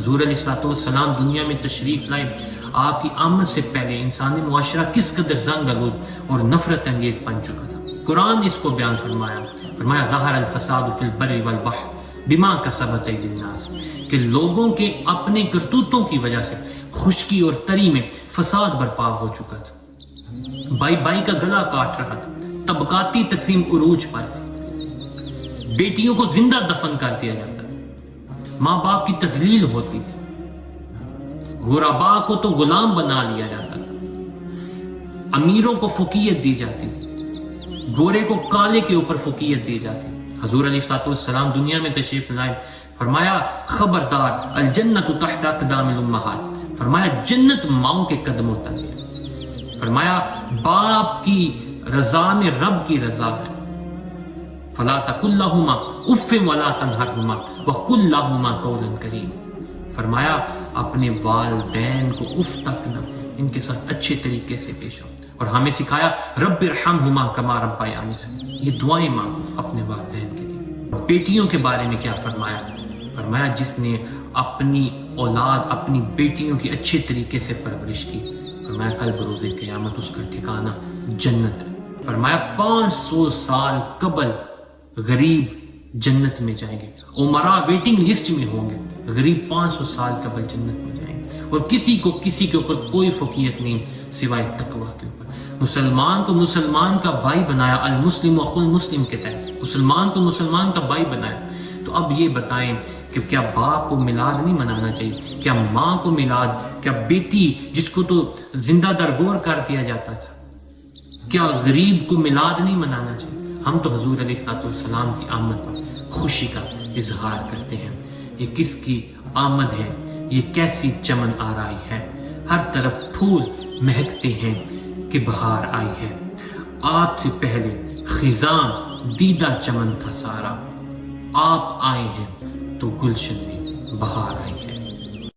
حضور علیہ الصلوۃ والسلام دنیا میں تشریف لائے، آپ کی آمد سے پہلے انسانی معاشرہ کس قدر زنگ آلود اور نفرت انگیز بن چکا تھا۔ قرآن نے اس کو بیان فرمایا ظہر الفساد فی البر والبحر بما کسبت ایدی الناس، کہ لوگوں کے اپنے کرتوتوں کی وجہ سے خشکی اور تری میں فساد برپا ہو چکا تھا، بھائی بھائی کا گلا کاٹ رہا تھا، طبقاتی تقسیم عروج پر تھی، بیٹیوں کو زندہ دفن کر دیا جاتا تھا، ماں باپ کی تذلیل ہوتی تھی، غرباء کو تو غلام بنا لیا جاتا تھا، امیروں کو فوقیت دی جاتی تھی، گورے کو کالے کے اوپر فوقیت دی جاتی۔ حضور علیہ الصلوۃ والسلام دنیا میں تشریف لائے، فرمایا خبردار الجنت تحت اقدام الامہات، فرمایا جنت ماؤں کے قدموں تک ہے، فرمایا باپ کی رضا میں رب کی رضا ہے، فلا تقل لہما اف ولا تنہرہما وقل لہما قولا کریما، فرمایا اپنے والدین کو اف تک نہ، ان کے ساتھ اچھے طریقے سے پیش ہو، اور ہمیں سکھایا رب ارحمہما کما ربیانی صغیرا، یہ دعائیں مانگو اپنے والدین کے لیے۔ بیٹیوں کے بارے میں کیا فرمایا جس نے اپنی اولاد اپنی بیٹیوں کی اچھے طریقے سے پرورش کی، فرمایا کل بروز قیامت اس کا ٹھکانہ جنت ہے، فرمایا 500 سال قبل غریب جنت میں جائیں گے، عمرا ویٹنگ لسٹ میں ہوں گے، غریب 500 سال قبل جنت میں جائیں گے، اور کسی کے اوپر کوئی فوقیت نہیں سوائے تقویٰ کے اوپر۔ مسلمان کو مسلمان کا بھائی بنایا، المسلم اخو المسلم کے تحت مسلمان کو مسلمان کا بھائی بنایا۔ تو اب یہ بتائیں کہ کیا باپ کو میلاد نہیں منانا چاہیے؟ کیا ماں کو میلاد؟ کیا بیٹی جس کو تو زندہ درگور کر دیا جاتا تھا، کیا غریب کو میلاد نہیں منانا چاہیے؟ ہم تو حضور علیہ الصلوۃ والسلام کی آمد پر خوشی کا اظہار کرتے ہیں۔ یہ کس کی آمد ہے؟ یہ کیسی چمن آرائی ہے، ہر طرف پھول مہکتے ہیں کہ بہار آئی ہے، آپ سے پہلے خزاں دیدہ چمن تھا سارا، آپ آئے ہیں تو گلشن میں بہار آئی ہے۔